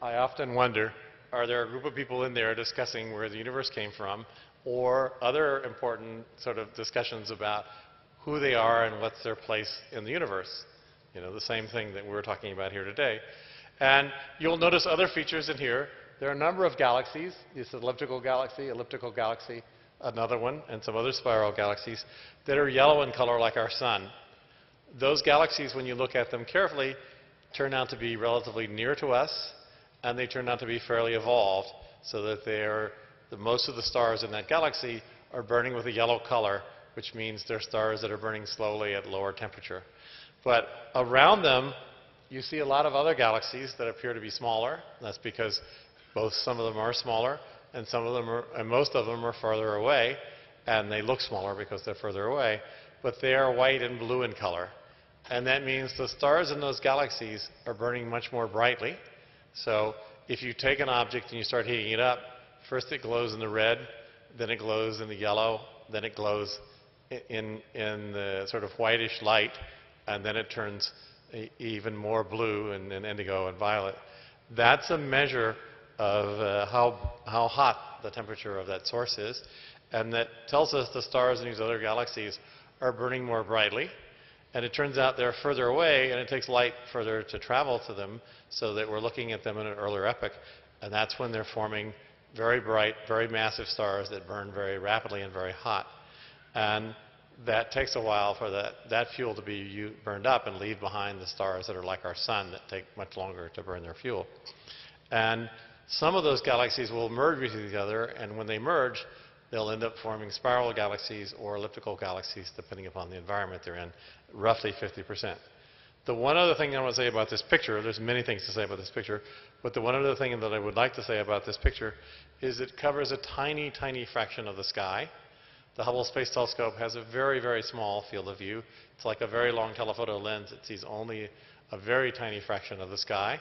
I often wonder, are there a group of people in there discussing where the universe came from, or other important sort of discussions about who they are and what's their place in the universe? You know, the same thing that we're talking about here today. And you'll notice other features in here. There are a number of galaxies. This elliptical galaxy, another one, and some other spiral galaxies that are yellow in color like our sun. Those galaxies, when you look at them carefully, turn out to be relatively near to us, and they turn out to be fairly evolved, so that most of the stars in that galaxy are burning with a yellow color, which means they're stars that are burning slowly at lower temperature. But around them, you see a lot of other galaxies that appear to be smaller. That's because some of them are smaller, and most of them are farther away, and they look smaller because they're further away, but they are white and blue in color. And that means the stars in those galaxies are burning much more brightly. So if you take an object and you start heating it up, first it glows in the red, then it glows in the yellow, then it glows in the sort of whitish light, and then it turns even more blue and indigo and violet. That's a measure of how hot the temperature of that source is, and that tells us the stars in these other galaxies are burning more brightly. And it turns out they're further away, and it takes light further to travel to them, so that we're looking at them in an earlier epoch, and that's when they're forming very bright, very massive stars that burn very rapidly and very hot. And that takes a while for that fuel to be burned up and leave behind the stars that are like our sun that take much longer to burn their fuel. And some of those galaxies will merge with each other, and when they merge, they'll end up forming spiral galaxies or elliptical galaxies, depending upon the environment they're in, roughly 50%. The one other thing I want to say about this picture, there's many things to say about this picture, but the one other thing that I would like to say about this picture is it covers a tiny, tiny fraction of the sky. The Hubble Space Telescope has a very, very small field of view. It's like a very long telephoto lens. It sees only a very tiny fraction of the sky.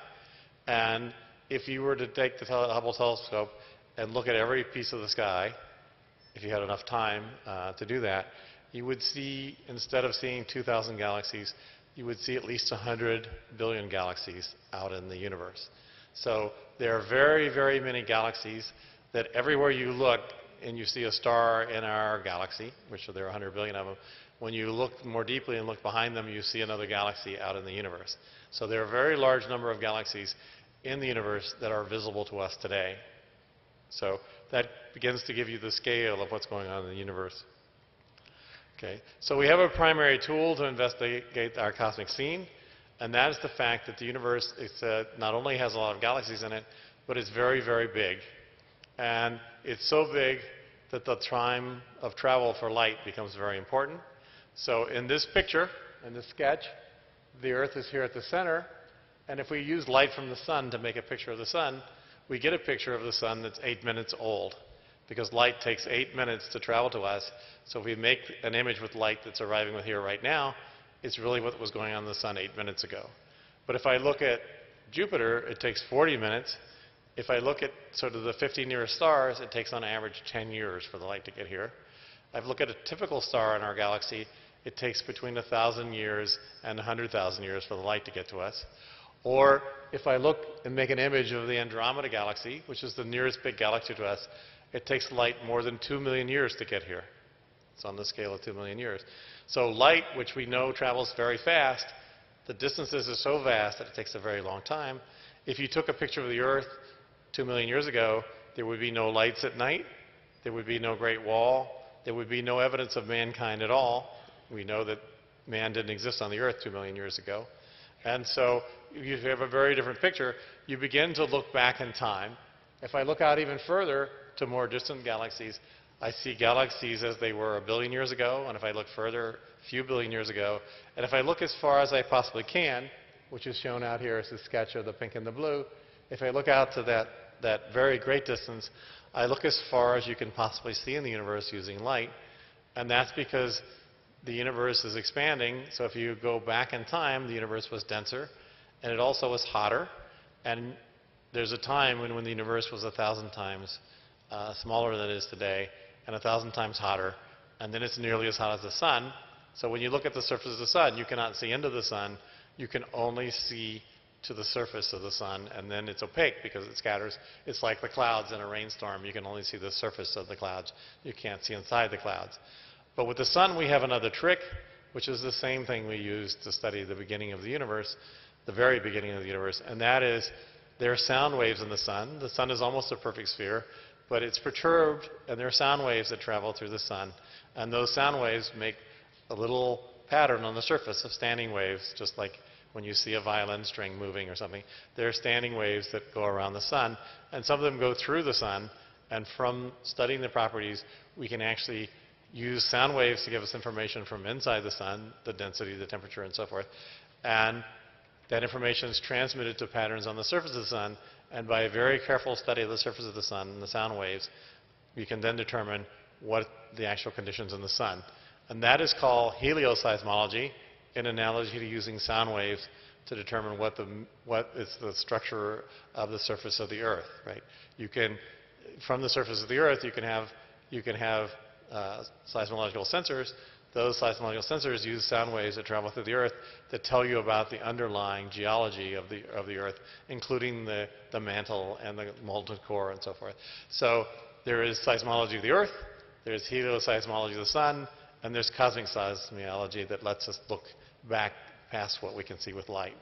And if you were to take the Hubble telescope and look at every piece of the sky, if you had enough time to do that, you would see, instead of seeing 2,000 galaxies, you would see at least 100 billion galaxies out in the universe. So there are very, very many galaxies that everywhere you look and you see a star in our galaxy, which there are 100 billion of them, when you look more deeply and look behind them, you see another galaxy out in the universe. So there are a very large number of galaxies in the universe that are visible to us today. So that begins to give you the scale of what's going on in the universe. Okay, so we have a primary tool to investigate our cosmic scene, and that is the fact that the universe not only has a lot of galaxies in it, but it's very, very big. And it's so big that the time of travel for light becomes very important. So in this picture, in this sketch, the Earth is here at the center, and if we use light from the sun to make a picture of the sun, we get a picture of the sun that's 8 minutes old, because light takes 8 minutes to travel to us. So if we make an image with light that's arriving with here right now, it's really what was going on in the sun 8 minutes ago. But if I look at Jupiter, it takes 40 minutes. If I look at sort of the 50 nearest stars, it takes on average 10 years for the light to get here. If I look at a typical star in our galaxy, it takes between 1,000 years and 100,000 years for the light to get to us. Or if I look and make an image of the Andromeda galaxy, which is the nearest big galaxy to us, it takes light more than 2 million years to get here. It's on the scale of 2 million years. So light, which we know travels very fast, the distances are so vast that it takes a very long time. If you took a picture of the Earth 2 million years ago, there would be no lights at night, there would be no Great Wall, there would be no evidence of mankind at all. We know that man didn't exist on the Earth 2 million years ago. And so if you have a very different picture, you begin to look back in time. If I look out even further to more distant galaxies, I see galaxies as they were 1 billion years ago, and if I look further, a few billion years ago, and if I look as far as I possibly can, which is shown out here as a sketch of the pink and the blue, if I look out to that very great distance, I look as far as you can possibly see in the universe using light, and that's because the universe is expanding. So if you go back in time, the universe was denser, and it also was hotter, and there's a time when the universe was 1,000 times smaller than it is today, and 1,000 times hotter, and then it's nearly as hot as the sun. So when you look at the surface of the sun, you cannot see into the sun. You can only see to the surface of the sun, and then it's opaque because it scatters. It's like the clouds in a rainstorm. You can only see the surface of the clouds. You can't see inside the clouds. But with the sun, we have another trick, which is the same thing we used to study the beginning of the universe, the very beginning of the universe, and that is there are sound waves in the sun. The sun is almost a perfect sphere, but it's perturbed, and there are sound waves that travel through the sun, and those sound waves make a little pattern on the surface of standing waves, just like when you see a violin string moving or something. There are standing waves that go around the sun, and some of them go through the sun, and from studying the properties, we can actually use sound waves to give us information from inside the sun, the density, the temperature, and so forth. And that information is transmitted to patterns on the surface of the sun, and by a very careful study of the surface of the sun and the sound waves, we can then determine what the actual conditions in the sun. And that is called helioseismology, in analogy to using sound waves to determine what is the structure of the surface of the Earth. Right? You can, from the surface of the Earth, you can have seismological sensors. Those seismological sensors use sound waves that travel through the Earth that tell you about the underlying geology of the Earth, including the mantle and the molten core and so forth. So there is seismology of the Earth, there's helioseismology of the sun, and there's cosmic seismology that lets us look back past what we can see with light.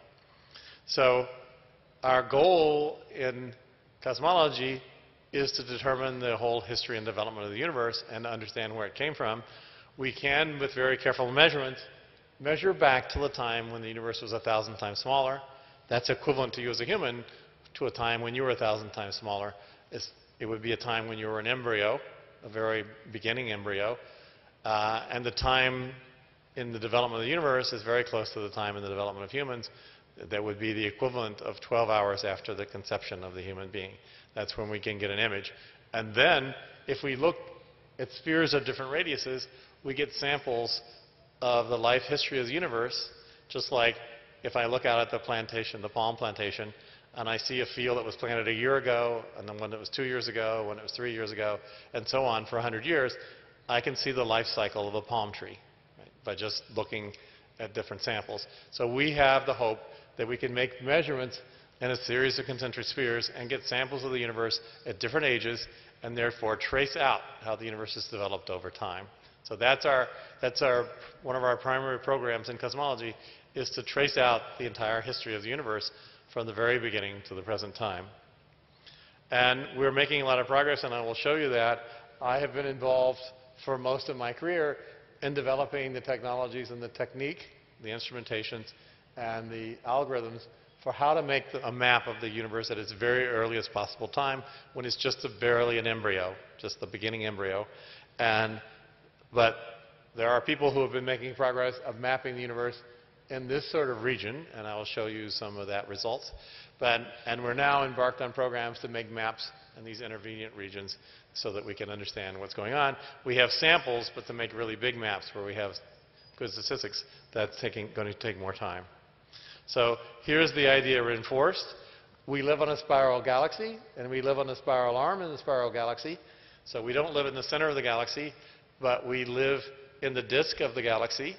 So our goal in cosmology is to determine the whole history and development of the universe and to understand where it came from. We can, with very careful measurements, measure back to the time when the universe was 1,000 times smaller. That's equivalent to you as a human to a time when you were 1,000 times smaller. It would be a time when you were an embryo, a very beginning embryo. And the time in the development of the universe is very close to the time in the development of humans. That would be the equivalent of 12 hours after the conception of the human being. That's when we can get an image. And then, if we look at spheres of different radiuses, we get samples of the life history of the universe, just like if I look out at the plantation, the palm plantation, and I see a field that was planted a year ago, and then one that was 2 years ago, one that was 3 years ago, and so on for 100 years, I can see the life cycle of a palm tree, right, by just looking at different samples. So we have the hope that we can make measurements in a series of concentric spheres and get samples of the universe at different ages, and therefore trace out how the universe has developed over time. So that's one of our primary programs in cosmology, is to trace out the entire history of the universe from the very beginning to the present time. And we're making a lot of progress, and I will show you that. I have been involved for most of my career in developing the technologies and the technique, the instrumentations, and the algorithms for how to make a map of the universe at its very earliest possible time, when it's just barely an embryo, just the beginning embryo. But there are people who have been making progress of mapping the universe in this sort of region, and I will show you some of that results. And we're now embarked on programs to make maps in these intermediate regions so that we can understand what's going on. We have samples, but to make really big maps where we have good statistics, that's going to take more time. So here's the idea reinforced. We live on a spiral galaxy, and we live on a spiral arm in the spiral galaxy. So we don't live in the center of the galaxy, but we live in the disk of the galaxy.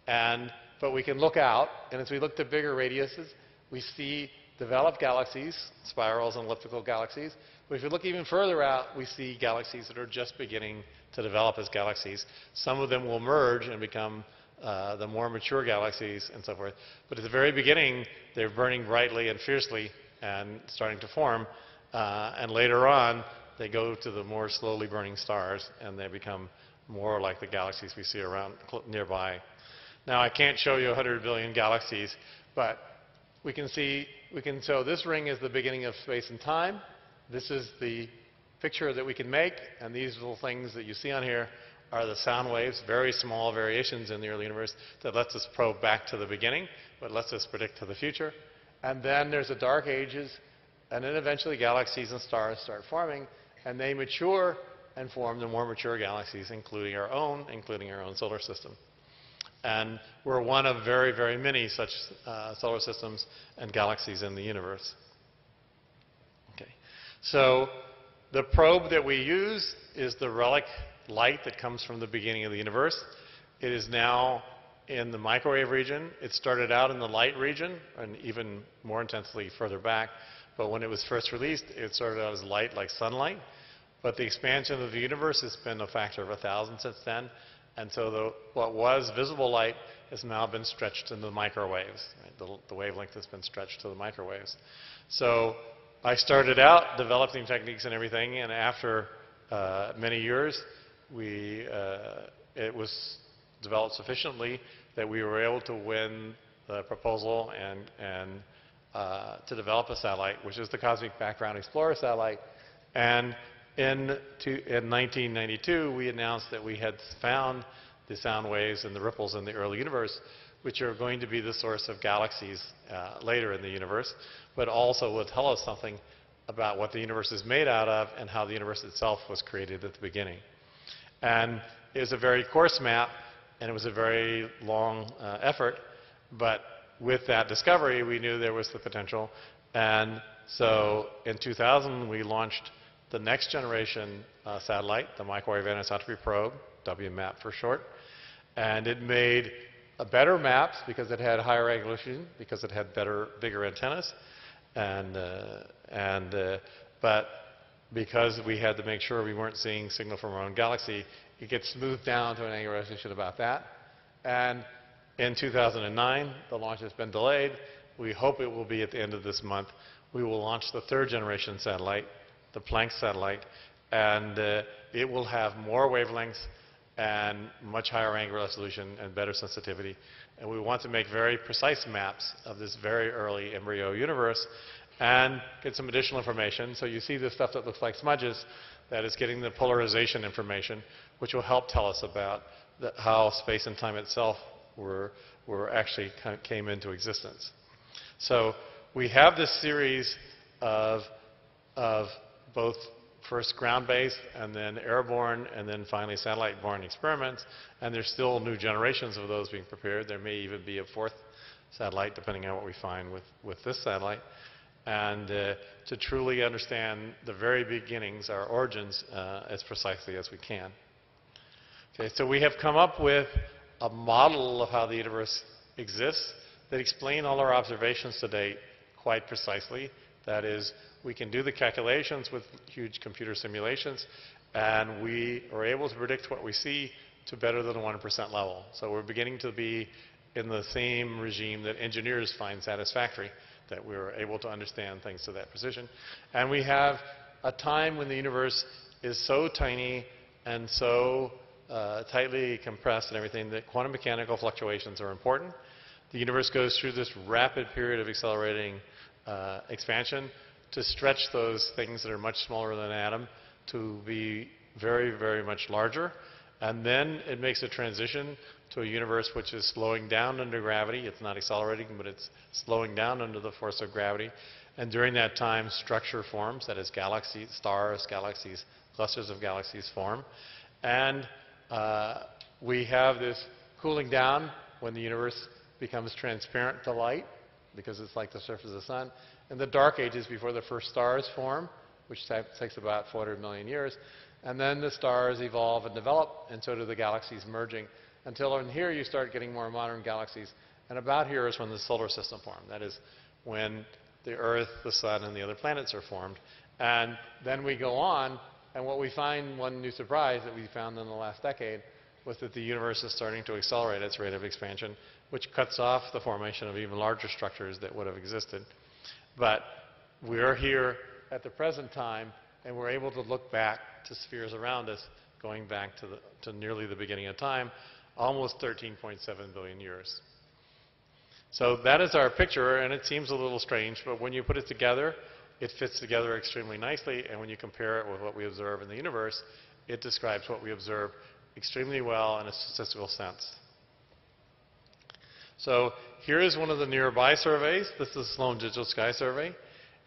But we can look out, and as we look to bigger radiuses, we see developed galaxies, spirals and elliptical galaxies. But if you look even further out, we see galaxies that are just beginning to develop as galaxies. Some of them will merge and become the more mature galaxies and so forth. But at the very beginning, they're burning brightly and fiercely and starting to form. And later on, they go to the more slowly burning stars, and they become more like the galaxies we see around nearby. Now, I can't show you 100 billion galaxies, but we can show this ring is the beginning of space and time. This is the picture that we can make, and these little things that you see on here are the sound waves, very small variations in the early universe that lets us probe back to the beginning, but lets us predict to the future. And then there's the dark ages, and then eventually galaxies and stars start forming, and they mature and form the more mature galaxies, including our own solar system. And we're one of very, very many such solar systems and galaxies in the universe. Okay. So the probe that we use is the Relic Light that comes from the beginning of the universe. It is now in the microwave region. It started out in the light region and even more intensely further back. But when it was first released, it started out as light like sunlight. But the expansion of the universe has been a factor of 1,000 since then. And so what was visible light has now been stretched into the microwaves. Right? The wavelength has been stretched to the microwaves. So I started out developing techniques and everything, and after many years, it was developed sufficiently that we were able to win the proposal and to develop a satellite, which is the Cosmic Background Explorer satellite. And in 1992, we announced that we had found the sound waves and the ripples in the early universe, which are going to be the source of galaxies later in the universe, but also will tell us something about what the universe is made out of and how the universe itself was created at the beginning. And it was a very coarse map, and it was a very long effort, but with that discovery, we knew there was the potential. And so in 2000, we launched the next generation satellite, the Microwave Anisotropy Probe, WMAP for short. And it made better maps because it had higher resolution, because it had bigger antennas. But because we had to make sure we weren't seeing signal from our own galaxy, it gets smoothed down to an angular resolution about that. And in 2009, the launch has been delayed. We hope it will be at the end of this month. We will launch the third generation satellite, the Planck satellite, and it will have more wavelengths and much higher angular resolution and better sensitivity. And we want to make very precise maps of this very early embryo universe and get some additional information. So you see this stuff that looks like smudges, that is getting the polarization information, which will help tell us about how space and time itself were actually came into existence. So we have this series of both first ground-based and then airborne and then finally satellite-borne experiments, and there's still new generations of those being prepared. There may even be a fourth satellite depending on what we find with this satellite. And to truly understand the very beginnings, our origins, as precisely as we can. Okay, so we have come up with a model of how the universe exists that explain all our observations to date quite precisely. That is, we can do the calculations with huge computer simulations, and we are able to predict what we see to better than a 1% level. So we're beginning to be in the same regime that engineers find satisfactory, that we're able to understand things to that precision. And we have a time when the universe is so tiny and so tightly compressed and everything that quantum mechanical fluctuations are important. The universe goes through this rapid period of accelerating expansion to stretch those things that are much smaller than an atom to be very, very much larger. And then it makes a transition to a universe which is slowing down under gravity. It's not accelerating, but it's slowing down under the force of gravity. And during that time, structure forms, that is galaxies, stars, galaxies, clusters of galaxies form. And we have this cooling down when the universe becomes transparent to light, because it's like the surface of the sun. And the dark ages before the first stars form, which takes about 400 million years. And then the stars evolve and develop, and so do the galaxies merging, until in here you start getting more modern galaxies. And about here is when the solar system formed. That is when the Earth, the Sun, and the other planets are formed. And then we go on, and what we find, one new surprise that we found in the last decade, was that the universe is starting to accelerate its rate of expansion, which cuts off the formation of even larger structures that would have existed. But we are here at the present time, and we're able to look back to spheres around us, going back to nearly the beginning of time, almost 13.7 billion years. So that is our picture, and it seems a little strange, but when you put it together, it fits together extremely nicely, and when you compare it with what we observe in the universe, it describes what we observe extremely well in a statistical sense. So here is one of the nearby surveys. This is the Sloan Digital Sky Survey.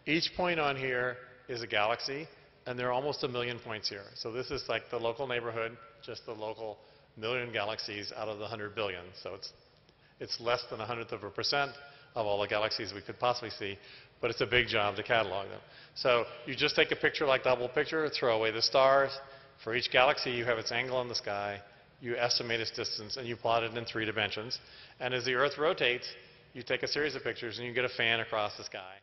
Each point on here is a galaxy, and there are almost 1 million points here. So this is like the local neighborhood, just the local million galaxies out of the 100 billion. So it's less than 1/100% of all the galaxies we could possibly see, but it's a big job to catalog them. So you just take a picture like double picture, throw away the stars. For each galaxy, you have its angle in the sky, you estimate its distance, and you plot it in 3 dimensions. And as the Earth rotates, you take a series of pictures and you get a fan across the sky.